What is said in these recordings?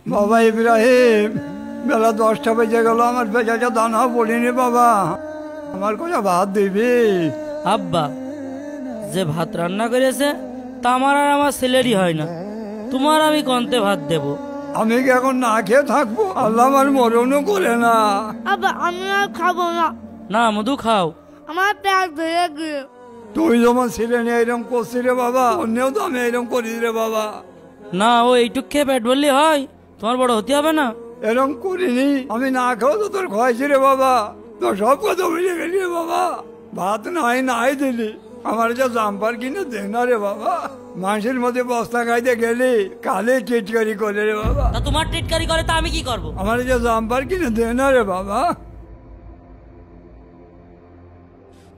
বাবা ইব্রাহিম, বেলা 10টা বেজে গেল, আমার পেঁচাটা দানা পড়িনি বাবা, আমার কোথা ভাত দিবি? আব্বা, যে ভাত রান্না করেছে তা আমার আর আমার ছেলেরই হয় না, তোমার আমি কন্তে ভাত দেব? আমি কি এখন না খেয়ে থাকবো? আল্লাহ আমার মরণও করে না। আব্বা আমি আর খাবো না। না মধু খাও, আমার পেট ধরে গিয়ে। তুই যেমন ছিলেন এরকম করছি রে বাবা, অন্যও তো আমি এরকম করি রে বাবা। না ও এইটুক খেয়ে পেট বললে হয়? তোমার বড় হতে হবে না? এরকম করিনি, আমি না খাও তো তোর খাইছি রে বাবা, তোর সব কথা বুঝে গেলি রে বাবা। ভাত নাই দিলি, আমার যা জাম্পার কিনে দে না রে বাবা। মানুষের মধ্যে বস্তা খাইতে গেলি কালে টিটকারি করে রে বাবা। তা তোমার টিটকারি করে তা আমি কি করব? আমার যা জাম্পার কিনে দে না রে বাবা।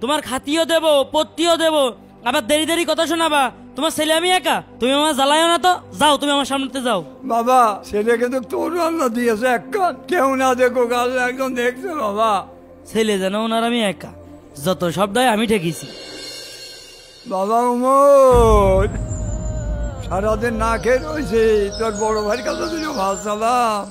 তোমার খাতিও দেবো, পত্তিও দেবো, আবার দেরি দেরি কথা শোনাবা। তোমার ছেলে আমি একা, তুমি আমার জ্বালায়ও না তো। যাও তুমি আমার সামনেতে যাও। বাবা ছেলেকে তো তোর আল্লাহ দিয়েছে এক কান, কেউ না দেখো আল্লাহ একদম দেখছে বাবা। ছেলে যেন ওনার আমি একা, যত সব দায় আমি ঠেকেছি। বাবা উমর, সারাদিন না খেয়ে রয়েছে, তোর বড় ভাইয়ের কাছে দিল ভাত চালাম,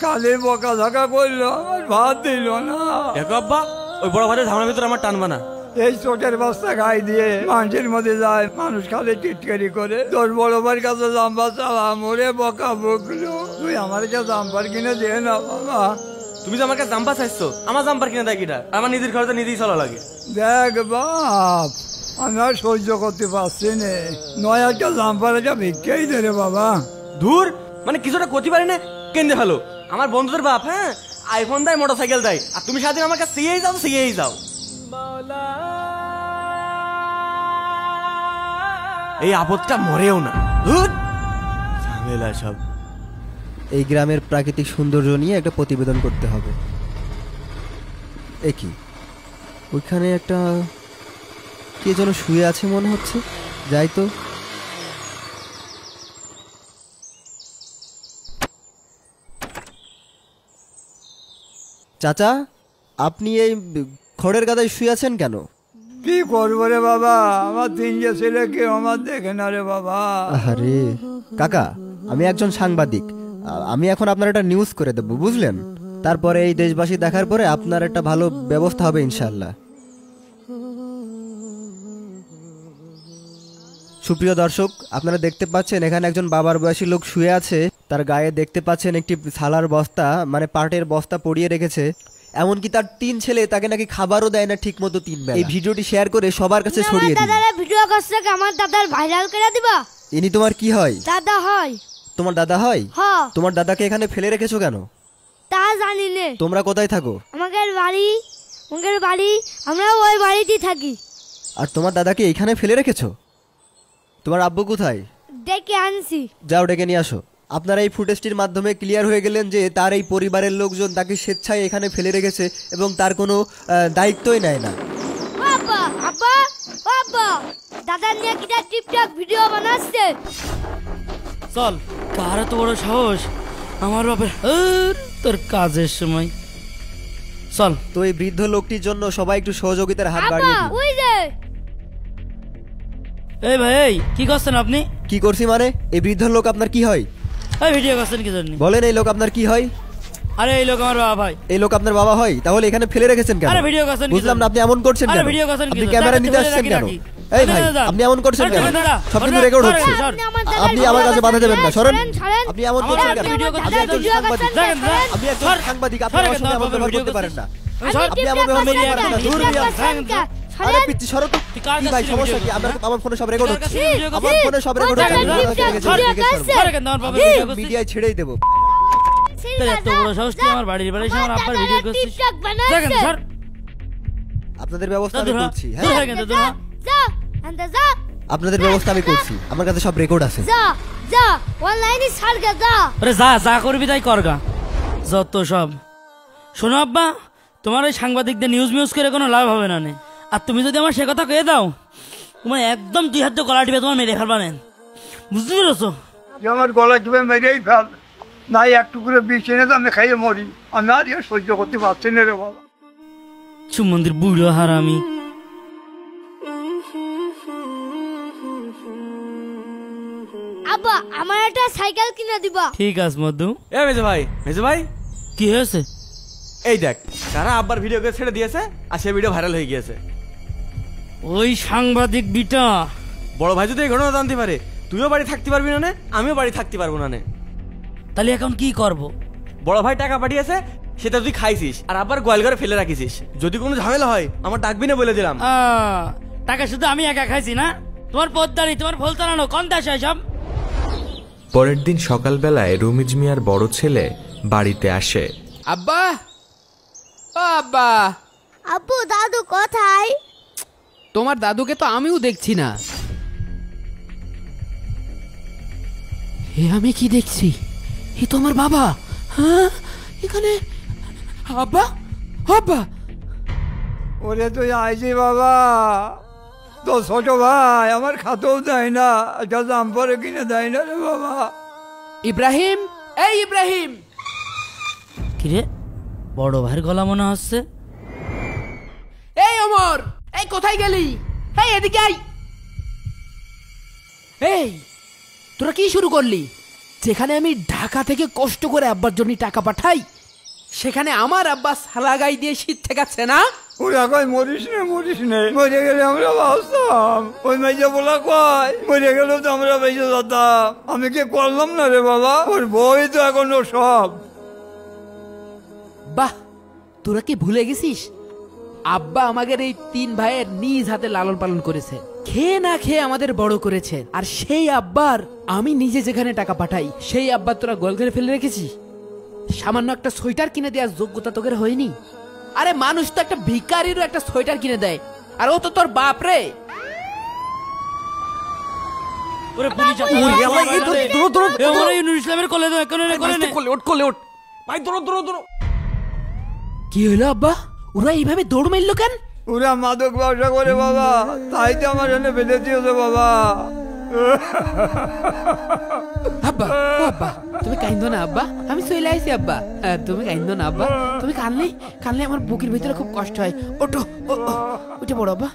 কালে বকা ঝাঁকা করলো, আমার ভাত দিল না। দেখো আব্বা, ওই বড় ভাইয়ের ঝামেলার ভিতরে আমার টানবা না। এই চোখের বস্তা খাই দিয়ে মানুষের মধ্যে যায়, মানুষ খালে টিটকারি করে। তোর বড় ভাইয়ের কাছে জাম্বা চালাম, ওরে বকা বকলো, তুই আমার কাছে জাম্পার কিনে দে না বাবা। তুমি যে আমার কাছে জাম্পার চাইছো, আমার জাম্পার কিনে দেয় কিটা? আমার নিজের খরচা নিজেই চলা লাগে। দেখ বাপ, আমি আর সহ্য করতে পারছি না, নয় একটা জাম্পার একটা ভিক্ষাই দে রে বাবা। ধুর, মানে কিছুটা করতে পারি না, কেন্দে ফেলো। আমার বন্ধুদের বাপ হ্যাঁ আইফোন দেয়, মোটরসাইকেল দেয়, আর তুমি সারাদিন আমার কাছে সিয়েই যাও। এই আপদটা মরেও না, ধুর ঝামেলা সব। এই গ্রামের প্রাকৃতিক সৌন্দর্য নিয়ে একটা প্রতিবেদন করতে হবে। একই ওইখানে একটা কে যেন শুয়ে আছে মনে হচ্ছে, যাই তো। চাচা, আপনি এই খড়ের গাদায় শুয়ে আছেন কেন? কি করবো রে বাবা, আমার তিনটে ছেলে কেউ আমার দেখে না রে বাবা। আরে কাকা, আমি একজন সাংবাদিক, আমি এখন আপনার একটা নিউজ করে দেবো, বুঝলেন? তারপরে এই দেশবাসী দেখার পরে আপনার একটা ভালো ব্যবস্থা হবে ইনশাল্লাহ। সুপ্রিয় দর্শক, আপনারা দেখতে পাচ্ছেন এখানে একজন বাবার বয়সী লোক শুয়ে আছে, তার গায়ে দেখতে পাচ্ছেন একটি থালার বস্তা, মানে পাটের বস্তা পরিয়ে রেখেছে। এমনকি তার 3 ছেলে তাকে নাকি খাবারও দেয় না ঠিক মতো 3 বেলা। এই ভিডিওটি শেয়ার করে সবার কাছে ছড়িয়ে দিন। দাদারা ভিডিও করছে, আমার দাদার ভাইরাল করে দিবা। ইনি তোমার কি হয়? দাদা হয়। তোমার দাদা হয়? হ্যাঁ। তোমার দাদাকে এখানে ফেলে রেখেছো কেন? তা জানি না। তোমরা কোথায় থাকো? আমাদের বাড়ি, আমরা ওই বাড়িতেই থাকি। আর তোমার দাদাকে এখানে ফেলে রেখেছো? তোমার আব্বু কোথায়? ডেকে আনছি। যাও ডেকে নিয়ে আসো। আপনারা এই ফুটেজটির মাধ্যমে ক্লিয়ার হয়ে গেলেন যে তার এই পরিবারের লোকজন তাকে স্বেচ্ছায় এখানে ফেলে রেখেছে এবং তার কোনো দায়িত্বই নেয় না। আব্বা, আব্বা, আব্বা, দাদা নিয়ে কিটা টিকটক ভিডিও বানাচ্ছে। চল, কার এত বড় সাহস আমার বাপের? তোর কাজের সময় চল। তো এই বৃদ্ধ লোকটির জন্য সবাই একটু সহযোগিতার হাত বাড়িয়ে দিন। ওই যে এই ভাই, এই কি করছেন আপনি? কি করছি মানে? এই বৃদ্ধ লোক আপনার কি হয়? এই ভিডিও করছেন কি জন্য? বলেন, এই লোক আপনার কি হয়? আরে এই লোক আমার বাবা ভাই। এই লোক আপনার বাবা হয়? তাহলে এখানে ফেলে রেখেছেন কেন? আরে ভিডিও করছেন, বুঝলাম না, আপনি এমন করছেন কেন? আপনি ক্যামেরা নিতে আসছেন কেন? এই ভাই, আপনি এমন করছেন কেন? সব কিছু রেকর্ড হচ্ছে। আপনি আমার কাছে বাধা দেবেন না, সরেন। আপনি এমন করছেন কেন? আপনি একজন সাংবাদিক, আপনি একজন সাংবাদিক, আপনি আমার সাথে এমন ব্যবহার করতে পারেন না। আপনি এমন ব্যবহার করতে পারেন না। দূর মিয়া। আরে পিচ্চি সরো তো। কি ভাই, সমস্যা কি? আমার ফোনে সব রেকর্ড হচ্ছে। আমার ফোনে সব রেকর্ড হচ্ছে। মিডিয়ায় ছেড়েই দেব। এত বড় সাহস তুই আমার বাড়ির বাড়ি এসে আমার আব্বার ভিডিও করছিস? দেখেন স্যার, আপনাদের ব্যবস্থা আমি করছি। হ্যাঁ, আপনাদের ব্যবস্থা আমি করছি, আমার কাছে সব রেকর্ড আছে। যা অনলাইনে ছাড় গা, যা। আরে যা করবি তাই করগা, যত সব। শোনো আব্বা, তোমার ওই সাংবাদিকদের নিউজ করে কোনো লাভ হবে না। আর তুমি যদি আমার সে কথা কয়ে দাও, তোমার একদম 2 হাত গলা টিপে তোমার মেরে ফেলবা নেন, বুঝতে পেরেছো? আমার গলা টিপে মেরেই ফেল, নাই একটু করে বিষ এনে তো আমি খাইয়ে মরি। আমি আর সহ্য করতে পারছি না রে বাবা। সুমন্দির বুড়ো হারামি। আব্বা, আমার একটা সাইকেল কিনে দিবা। ঠিক আছে মধু। এ মেজো ভাই কি হয়েছে? এই দেখ কারা আব্বার ভিডিও করে ছেড়ে দিয়েছে আর সে ভিডিও ভাইরাল হয়ে গিয়েছে। ওই সাংবাদিক বিটা। বড় ভাই যদি এই ঘটনা জানতে পারে তুইও বাড়ি থাকতে পারবি না, আমিও বাড়ি থাকতে পারবো না। তাহলে এখন কি করব? বড় ভাই টাকা পাঠিয়েছে, সেটা তুই খাইছিস আর আবার গোয়াল ঘরে ফেলে রাখিস। যদি কোনো ঝামেলা হয় আমার ডাকবি না বলে দিলাম। টাকা শুধু আমি একা খাইছি না? তোমার পদ্মারি, তোমার ভোলতারানো কোন দেশে সব? পরের দিন সকালবেলায় রমিজ মিয়ার বড় ছেলে বাড়িতে আসে। আব্বা, ও আব্বা। আব্বু দাদু কোথায়? তোমার দাদুকে তো আমিও দেখছি না। হে আমি কি দেখছি? এ তো আমার বাবা। হ্যাঁ এখানে আব্বা, আব্বা। ওরে তুই আইছি বাবা, তো ছোট ভাই আমার খাতেও দেয় না, একটা জাম্পারে কিনে দেয় না রে বাবা। ইব্রাহিম, এই ইব্রাহিম। কিরে বড় ভাইয়ের গলা মনে হচ্ছে। এই ওমর, এই কোথায় গেলি? এই এদিকে আই। এই তোরা কি শুরু করলি? যেখানে আমি ঢাকা থেকে কষ্ট করে আব্বার জন্য টাকা পাঠাই, সেখানে আমার আব্বা সালাগাই দিয়ে শীত ঠেকাচ্ছে না? ওরা কয় মরিস নে, মরে গেলে আমরা বাঁচতাম। ওই মেজে বলা কয় মরে গেলেও তো আমরা বেঁচে যেতাম। আমি কি করলাম না রে বাবা? ওর বই তো এখনো সব। বাহ, তোরা কি ভুলে গেছিস আব্বা আমাদের এই 3 ভাইয়ের নিজ হাতে লালন পালন করেছে, খেয়ে না খেয়ে আমাদের বড় করেছে। আর সেই আব্বার আমি নিজে যেখানে টাকা পাঠাই, সেই আব্বার তোরা গোল ঘরে ফেলে রেখেছিস। সামান্য একটা সোয়েটার কিনে দেওয়ার যোগ্যতা তোদের হয়নি। আরে মানুষ তো একটা ভিখারিরও একটা সোয়েটার কিনে দেয়, আর ও তো তোর বাপ রে। ওরে পুলিশ আছে। ওরে ইউনুস ইসলামের কোলে দাও, কোলে ওঠ। ভাই দৌড়ো। কি হলো আব্বা? ওরা এইভাবে দৌড় মারলো কেন? ওরা মাদক ব্যবসা করে বাবা, তাই তো আমার এনে বেঁধে দিয়েছে বাবা। আব্বা, ও আব্বা, তুমি কাঁদো না আব্বা, আমি চলে আইছি আব্বা। তুমি কাঁদো না আব্বা, তুমি কানলে আমার বুকের ভিতরে খুব কষ্ট হয়। ওঠো, উঠে পড়ো আব্বা।